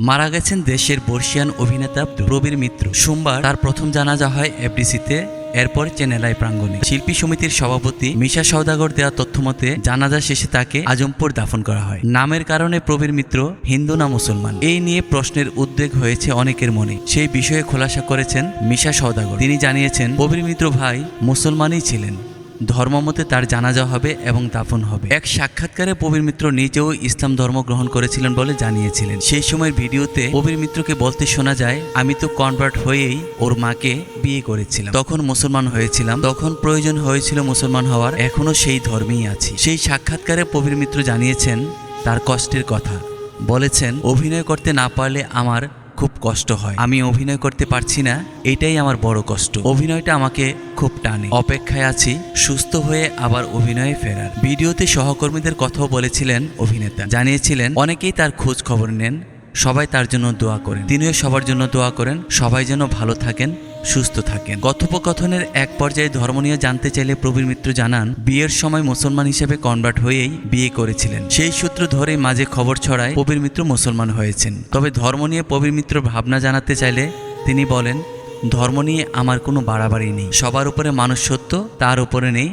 মারা গেছেন দেশের বর্ষিয়ান অভিনেতা প্রবীর মিত্র। সোমবার তার প্রথম জানাজা হয় এফডিসিতে, এরপর চেন্নাই প্রাঙ্গণে। শিল্পী সমিতির সভাপতি মিশা সওদাগর দেওয়া তথ্যমতে জানাজা শেষে তাকে আজমপুর দাফন করা হয়। নামের কারণে প্রবীর মিত্র হিন্দু না মুসলমান, এই নিয়ে প্রশ্নের উদ্বেগ হয়েছে অনেকের মনে। সেই বিষয়ে খোলাসা করেছেন মিশা সওদাগর। তিনি জানিয়েছেন, প্রবীর মিত্র ভাই মুসলমানই ছিলেন, ধর্মমতে তার জানাজা হবে এবং দাফন হবে। এক সাক্ষাৎকারে প্রবীর মিত্র নিজেও ইসলাম ধর্ম গ্রহণ করেছিলেন বলে জানিয়েছিলেন। সেই সময়ের ভিডিওতে প্রবীর মিত্রকে বলতে শোনা যায়, আমি তো কনভার্ট হয়েই ওর মাকে বিয়ে করেছিলাম, তখন মুসলমান হয়েছিলাম, তখন প্রয়োজন হয়েছিল মুসলমান হওয়ার, এখনো সেই ধর্মেই আছি। সেই সাক্ষাৎকারে প্রবীর মিত্র জানিয়েছেন তার কষ্টের কথা। বলেছেন, অভিনয় করতে না পারলে আমার খুব কষ্ট হয়, আমি অভিনয় করতে পারছি না, এটাই আমার বড় কষ্ট। অভিনয়টা আমাকে খুব টানে, অপেক্ষায় আছি সুস্থ হয়ে আবার অভিনয়ে ফেরার। ভিডিওতে সহকর্মীদের কথাও বলেছিলেন অভিনেতা। জানিয়েছিলেন অনেকেই তার খোঁজ খবর নেন, সবাই তার জন্য দোয়া করেন, তিনিও সবার জন্য দোয়া করেন, সবাই যেন ভালো থাকেন, সুস্থ থাকেন। কথোপকথনের এক পর্যায়ে ধর্ম নিয়ে জানতে চাইলে প্রবীর মিত্র জানান, বিয়ের সময় মুসলমান হিসেবে কনভার্ট হয়েই বিয়ে করেছিলেন। সেই সূত্র ধরে মাঝে খবর ছড়ায় প্রবীর মিত্র মুসলমান হয়েছেন। তবে ধর্ম নিয়ে প্রবীর মিত্র ভাবনা জানাতে চাইলে তিনি বলেন, ধর্ম নিয়ে আমার কোনো বাড়াবাড়ি নেই, সবার উপরে মানুষ সত্য, তার উপরে নেই